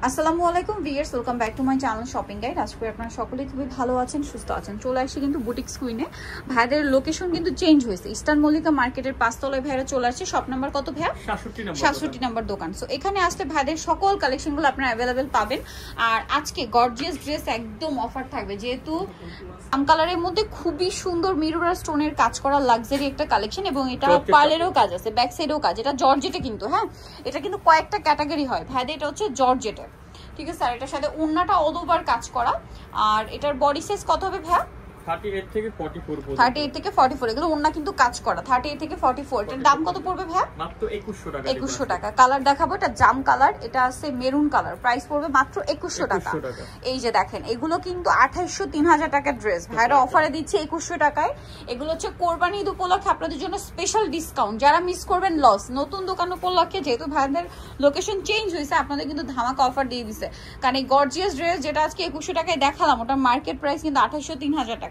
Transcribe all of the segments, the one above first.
আসসালামু আলাইকুম viewers, welcome back to my channel shopping guide. আজকে আপনারা সকলেই খুবই ভালো আছেন, সুস্থ আছেন। চলে আসছি কিন্তু বুটিক্স কুইনে। ভাইদের লোকেশন কিন্তু চেঞ্জ হয়েছে। ইস্টার্ন মল্লিকা মার্কেটের 5 তলায় ভাইরা চলে আসছে। শপ নাম্বার কত ভাইয়া? 67 নাম্বার দোকান। সো এখানে আসলে ভাইদের সকল কালেকশনগুলো আপনারা অ্যাভেলেবেল পাবেন। আর আজকে গর্জিয়াস ড্রেস একদম অফার থাকবে, যেহেতু আম কালারের মধ্যে খুবই সুন্দর মিরর আর স্টোনের কাজ করা লাক্সারি একটা কালেকশন, এবং এটা পার্লেরও কাজ আছে, ব্যাক সাইডেও কাজ। এটা জর্জেটে কিন্তু, হ্যাঁ এটা কিন্তু কয়েকটা ক্যাটাগরি হয় ভাইদের। এটা হচ্ছে জর্জেটে, ঠিক আছে। আর এটার সাথে ওন্নাটা অল ওভার কাজ করা। আর এটার বডি সাইজ কত হবে ভাইয়া? 38 থেকে 44 পর্যন্ত। 38 থেকে 44, এগুলো ওন্না কিন্তু কাজ করা। 38 থেকে 44, এটার দাম কত পড়বে ভাইয়া? মাত্র 2100 টাকা। 2100 টাকা। কালার দেখাবো, এটা জাম কালার, এটা আছে মেরুন কালার। প্রাইস পড়বে মাত্র 2100 টাকা। এই যে দেখেন, এগুলো কিন্তু 2800 3000 টাকার ড্রেস ভাইরা অফারে দিচ্ছে 2100 টাকায়। এগুলো হচ্ছে কোরবানি ঈদ উপলক্ষে আপনাদের জন্য স্পেশাল ডিসকাউন্ট। যারা মিস করবেন লস। নতুন দোকান উপলক্ষে যেহেতু ভাইদের লোকেশন চেঞ্জ হয়েছে, আপনাদের কিন্তু ধামাকা অফার দিয়ে দিছে। কারণ এই গর্জিয়াস ড্রেস যেটা আজকে 2100 টাকায় দেখালাম, ওটা মার্কেট প্রাইস কিন্তু 2800 3000 টাকা,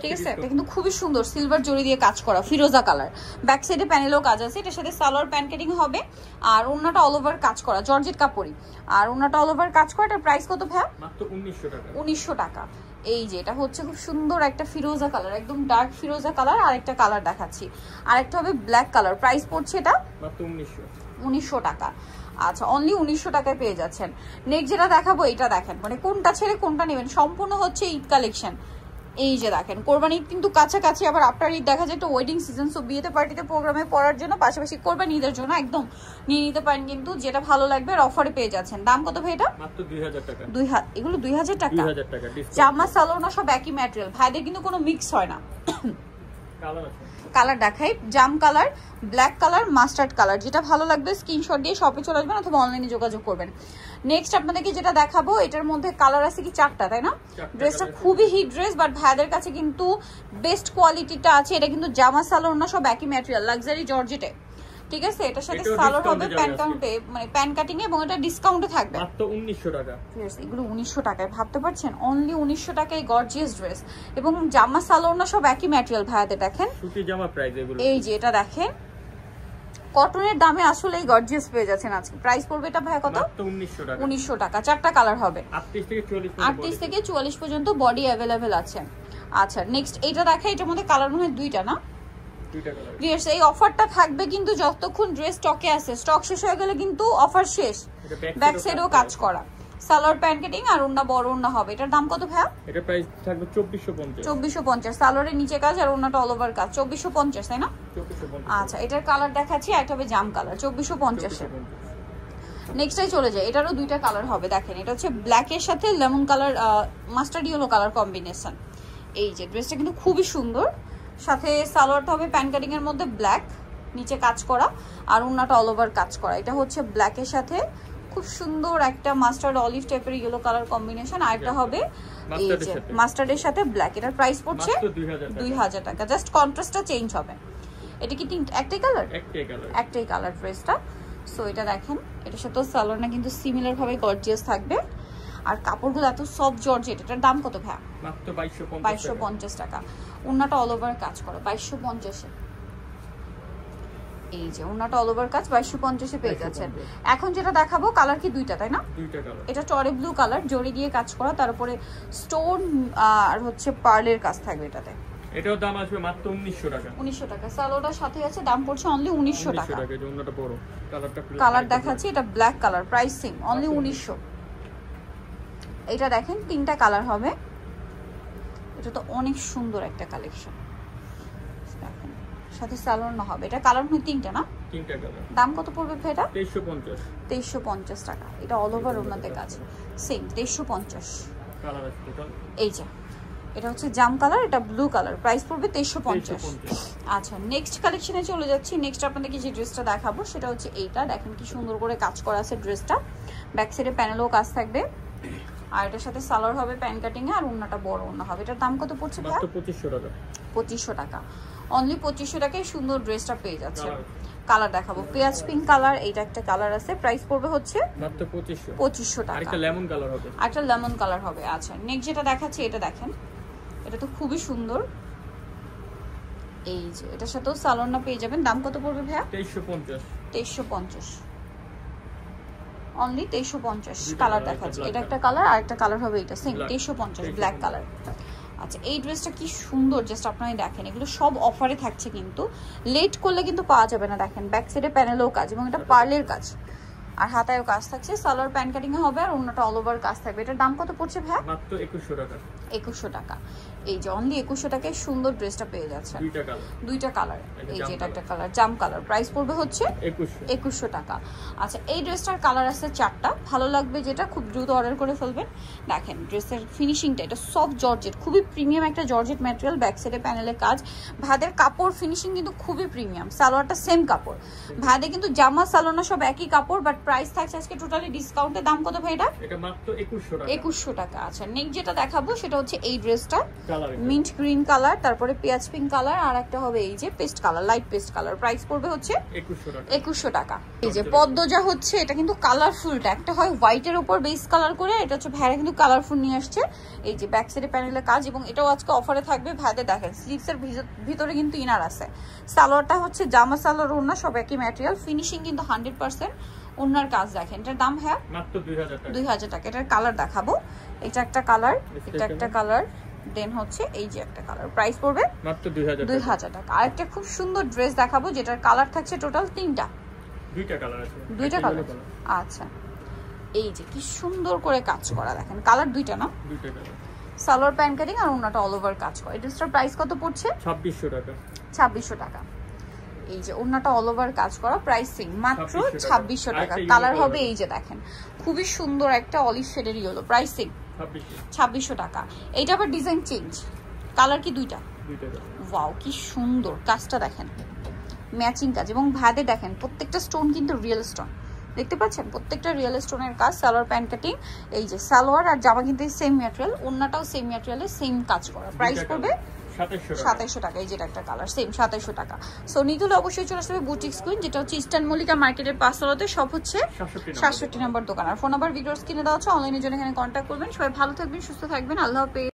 ঠিক আছে। এটা কিন্তু খুবই সুন্দর সিলভার জরি দিয়ে কাজ করা, ফিরোজা কালার। ব্যাক সাইডে প্যানেলও কাজ আছে। এটার সাথে সালোয়ার প্যান্ট কাটিং হবে। আর ওন্নাটা অল ওভার কাজ করা, জর্জেট কাপড়ি। আর ওন্নাটা অল ওভার কাজ করা। এটার প্রাইস কত ভাইয়া? মাত্র 1900 টাকা। 1900 টাকা। এই যে এটা হচ্ছে খুব সুন্দর একটা ফিরোজা কালার, একদম ডার্ক ফিরোজা কালার। আর একটা কালার দেখাচ্ছি, আর একটা হবে ব্ল্যাক কালার। প্রাইস পড়ছে এটা মাত্র 1900 টাকা। আচ্ছা, অনলি 1900 টাকায় পেয়ে যাচ্ছেন। নেক্সট যেটা দেখাবো, এটা দেখেন, মানে কোনটা ছেড়ে কোনটা নেবেন, সম্পূর্ণ হচ্ছে ঈদ কালেকশন। এই যে দেখেন, কোরবানি ঈদ কিন্তু কাছাকাছি, আবার আপনার ঈদ দেখা যায় একটা ওয়েডিং সিজন। সো বিয়েতে পার্টিতে প্রোগ্রামে পড়ার জন্য, পাশাপাশি কোরবানি ঈদের জন্য একদম নিয়ে নিতে পারেন। কিন্তু যেটা ভালো লাগবে আর অফারে পেয়ে যাচ্ছেন। দাম কত ভাই এটা? মাত্র 2000 টাকা। এগুলো 2000 টাকা। 2000 টাকা ডিসকাউন্ট। জামা সালোয়ার সব একই ম্যাটেরিয়াল ভাইদের, কিন্তু কোনো মিক্স হয় না। কালার আছে, কালার দেখাই, জাম colour, black colour, mustard colour. যেটা ভালো লাগবে স্ক্রিনশট দিয়ে শপে চলে আসবেন অথবা অনলাইনে যোগাযোগ করবেন। নেক্সট আপনাদেরকে যেটা দেখাবো, এটার মধ্যে কালার আছে কি 4টা, তাই না? ড্রেসটা খুবই হিট ড্রেস, বাট ভাইদের কাছে কিন্তু বেস্ট কোয়ালিটিটা আছে। এটা কিন্তু জামা সালোয়ার না, সব একই ম্যাটেরিয়াল, লাক্সারি জর্জেটে, ঠিক আছে। এটার সাথে সালোয়ার হবে প্যান কাটিং, এবং এটা ডিসকাউন্টে থাকবে মাত্র 1900 টাকা। এগুলো 1900 টাকায়, ভাবতে পারছেন? অনলি 1900 টাকায় গর্জিয়াস ড্রেস, এবং জামা সালোয়ার না সব একই ম্যাটেরিয়াল ভাইয়াতে। দেখেন সুতি জামা প্রাইস এগুলো। এই যে এটা দেখেন, কটনের দামে আসলে এই গর্জিয়াস পেয়ে যাচ্ছেন আজকে। প্রাইস পড়বে এটা ভাইয়া কত? মাত্র 1900 টাকা। 1900 টাকা। 4টা কালার হবে, 38 থেকে 44 পর্যন্ত বডি অ্যাভেলেবেল আছে। আচ্ছা, নেক্সট এইটা দেখা, এটার মধ্যে কালার মনে হয় 2টা না? ভিউয়ার্স, এই অফারটা থাকবে কিন্তু যতক্ষণ ড্রেস স্টকে আছে। স্টক শেষ হয়ে গেলে কিন্তু অফার শেষ। ব্যাক সাইডেও কাজ করা, সালোয়ার প্যান্ট কাটিং, আর ওন্না বড় ওন্না হবে। এটার দাম কত ভাইয়া? এটা প্রাইস থাকবে 2450। 2450। সালোয়ারের নিচে কাজ আর ওন্নাটা অল ওভার কাজ। 2450, তাই না? 2450। আচ্ছা, এটার কালার দেখাচ্ছি, একটা হবে জাম কালার, 2450 এর। নেক্সটটাই চলে যায়, এটারও 2টা কালার হবে। দেখেন, এটা হচ্ছে ব্ল্যাকের সাথে lemon colour, mustard yellow colour combination. এই যে ড্রেসটা কিন্তু খুবই সুন্দর। সাথে সালোয়ারটা হবে প্যান কাটিং এর মধ্যে ব্ল্যাক, নিচে কাজ করা, আর ওন্নাটা অল ওভার কাজ করা। এটা হচ্ছে ব্ল্যাকের সাথে খুব সুন্দর একটা মাস্টার্ড অলিভ টাইপের ইয়েলো কালার কম্বিনেশন। আর একটা হবে এই যে মাস্টার্ডের সাথে ব্ল্যাক। এটার প্রাইস পড়ছে 2000 টাকা। জাস্ট কন্ট্রাস্টটা চেঞ্জ হবে। এটা কি একটাই কালার? একটাই কালার ড্রেসটা। সো এটা দেখেন, এটার সাথে সালোয়ারটা কিন্তু সিমিলার ভাবে গর্জিয়াস থাকবে। আর কাপড়গুলো এত সফট জর্জেট। এটার দাম কত ভাইয়া? মাত্র 2250 টাকা। ওন্নাটা অল ওভার কাজ করা, 2250 এ। এই যে ওন্নাটা অল ওভার কাজ, 2250 এ পেয়ে যাচ্ছেন। এখন যেটা দেখাবো, কালার কি 2টা, তাই না? 2টা কালার। এটা টরে ব্লু কালার, জরি দিয়ে কাজ করা, তারপরে স্টোন আর হচ্ছে পার্লের কাজ থাকবে এটাতে। এটাও দাম আসবে মাত্র 1900 টাকা। 1900 টাকা। সালোয়ারটার সাথে আছে, দাম পড়ছে অনলি 1900 টাকা। ওন্নাটা বড় কালারটা। কালার দেখাচ্ছি, এটা black colour, price same, only 1900। এটা দেখেন, 3টা কালার হবে। এটা তো অনেক সুন্দর একটা কালেকশন। দেখেন, সাথে সালোয়ার না হবে। এটা কালার হয় 3টা না? 3টা কালার। দাম কত পড়বে ভাই এটা? 2350। 2350 টাকা। এটা অল ওভার ওন্নাতে কাজ, সেম 2350। কালার আছে টোটাল। এই যে এটা হচ্ছে জাম কালার, এটা ব্লু কালার। প্রাইস পড়বে 2350। আচ্ছা, নেক্সট কালেকশনে চলে যাচ্ছি। নেক্সট আপনাদেরকে যে ড্রেসটা দেখাবো সেটা হচ্ছে এইটা। দেখেন কি সুন্দর করে কাজ করা আছে ড্রেসটা। ব্যাক সাইডে প্যানেলও কাজ থাকবে। আর এটার সাথে সালোয়ার হবে প্যান কাটিং এ, আর ওন্নাটা বড় ওন্না হবে। এটার দাম কত পড়ছে ভাই? মাত্র 2500 টাকা। 2500 টাকা। অনলি 2500 টাকায় সুন্দর ড্রেসটা পেয়ে যাচ্ছে। কালার দেখাবো, পেঁয়াজ পিঙ্ক কালার, এইটা একটা কালার আছে। প্রাইস পড়বে হচ্ছে মাত্র 2500 টাকা। আরেকটা লেমন কালার হবে। একটা লেমন কালার হবে। আচ্ছা, নেক্সট যেটা দেখাচ্ছি, এটা দেখেন, এটা তো খুবই সুন্দর। এই যে এটার সাথেও সালোয়ার না পেয়ে যাবেন। দাম কত পড়বে ভাইয়া? 2350। 2350। অনলি 2350 কালার দেখাচ্ছে। এটা একটা কালার আর একটা কালার হবে এটা সেম 2350 ব্ল্যাক কালার। আচ্ছা এই ড্রেসটা কি সুন্দর, জাস্ট আপনারা দেখেন, এগুলো সব অফারে থাকছে, কিন্তু লেট করলে কিন্তু পাওয়া যাবে না। দেখেন ব্যাক সাইডে প্যানেলও কাজ এবং এটা পার্লের কাজ আর হাতায়ও কাজ থাকছে। সালোয়ার প্যান্ট কাটিং এ হবে আর অন্যটা অল ওভার কাজ থাকবে। এটার দাম কত পড়ছে ভাই? মাত্র 2100 টাকা। 2100 টাকা। এই যে অনলি 2100 টাকায় সুন্দর ড্রেসটা পেয়ে যাচ্ছেন। দুইটা কালার। এই যে এটা একটা কালার জাম কালার, প্রাইস পড়বে হচ্ছে 2100 টাকা। আচ্ছা এই ড্রেসটার কালার আছে 4টা, ভালো লাগবে যেটা খুব দ্রুত অর্ডার করে ফেলবেন। দেখেন ড্রেসের ফিনিশিংটা, এটা সফট জর্জেট, খুবই প্রিমিয়াম একটা জর্জেট ম্যাটেরিয়াল, ব্যাক সাইডে প্যানেলে কাজ। ভাইদের কাপড় ফিনিশিং কিন্তু খুবই প্রিমিয়াম। সালোয়ারটা সেম কাপড়, ভাইদের কিন্তু জামা সালোনা সব একই কাপড়, বাট প্রাইস থাকছে আজকে টোটালি ডিসকাউন্টে। দাম কত ভাই এটা? এটা মাত্র 2100 টাকা। 2100 টাকা। আচ্ছা নেক্সট যেটা দেখাবো সেটা হচ্ছে এই ড্রেসটা, মিন্ট গ্রিন কালার, তারপরে পেঁয়াজ পিঙ্ক কালার আর একটা হবে এই যে paste colour, light paste colour. Price পড়বে হচ্ছে 2100 টাকা। এই যে পদ্মজা হচ্ছে, এটা কিন্তু কালারফুলটা, একটা হয় হোয়াইটের উপর বেস কালার করে, এটা হচ্ছে ভাইরা কিন্তু কালারফুল নিয়ে আসছে। এই যে ব্যাক সাইডে প্যানেলের কাজ এবং এটাও আজকে অফারে থাকবে। ভাইদের দেখেন স্লিভসের ভিতরে কিন্তু ইনার আছে। সালোয়ারটা হচ্ছে জামা সালোয়ার ওড়না সব একই ম্যাটেরিয়াল, ফিনিশিং কিন্তু 100%। ওনার কাজ দেখেন, এটার দাম হ্যাঁ মাত্র 2000 টাকা। এটার কালার দেখাবো, এটা একটা কালার, এটা একটা কালার, দেন হচ্ছে এই যে একটা কালার। প্রাইস পড়বে মাত্র 2000 টাকা। আরেকটা খুব সুন্দর ড্রেস দেখাবো যেটার কালার থাকছে টোটাল 3টা, দুইটা কালার আছে। দুইটা কালার। আচ্ছা এই যে কি সুন্দর করে কাজ করা, দেখেন কালার দুইটা না, দুইটা কালার। সালোয়ার প্যান্ট কাটিং আর ওনাটা অল ওভার কাজ করা। এই ড্রেসটার প্রাইস কত পড়ছে? 2600 টাকা। 2600 টাকা। এই যে ওনাটা অল ওভার কাজ করা, প্রাইসিং মাত্র 2600 টাকা। কালার হবে এই যে দেখেন খুবই সুন্দর একটা অলিভ শেডের ইয়েলো, প্রাইসিং 2600 টাকা। এইটা আবার ডিজাইন চেঞ্জ, কালার কি দুইটা? ওয়াও কি সুন্দর কাজটা দেখেন, ম্যাচিং কাজ এবং ভাদে দেখেন প্রত্যেকটা স্টোন কিন্তু রিয়েল স্টোন, দেখতে পাচ্ছেন প্রত্যেকটা রিয়েল স্টোনের কাজ। সালোয়ার প্যান্ট কাটিং, এই যে সালোয়ার আর জামা কিন্তু সেম ম্যাটেরিয়াল, ওন্নাটাও সেম ম্যাটেরিয়ালে সেম কাজ করা। প্রাইস পড়বে 2700 টাকা। এই যেটা একটা কালার সেম 2700 টাকা। সো নিতুল অবশ্যই চলে আসবে বুটিক্স কুইন, যেটা হচ্ছে ইস্টার্ন মল্লিকা মার্কেটের পাঁচতলাতে, সব হচ্ছে 67 নম্বর দোকান। আর ফোন নাম্বার ভিডিওর স্ক্রিনে দেওয়া আছে, অনলাইনের জন্য এখানে কন্ট্যাক্ট করবেন। সবাই ভালো থাকবেন, সুস্থ থাকবেন, আল্লাহ হাফেজ।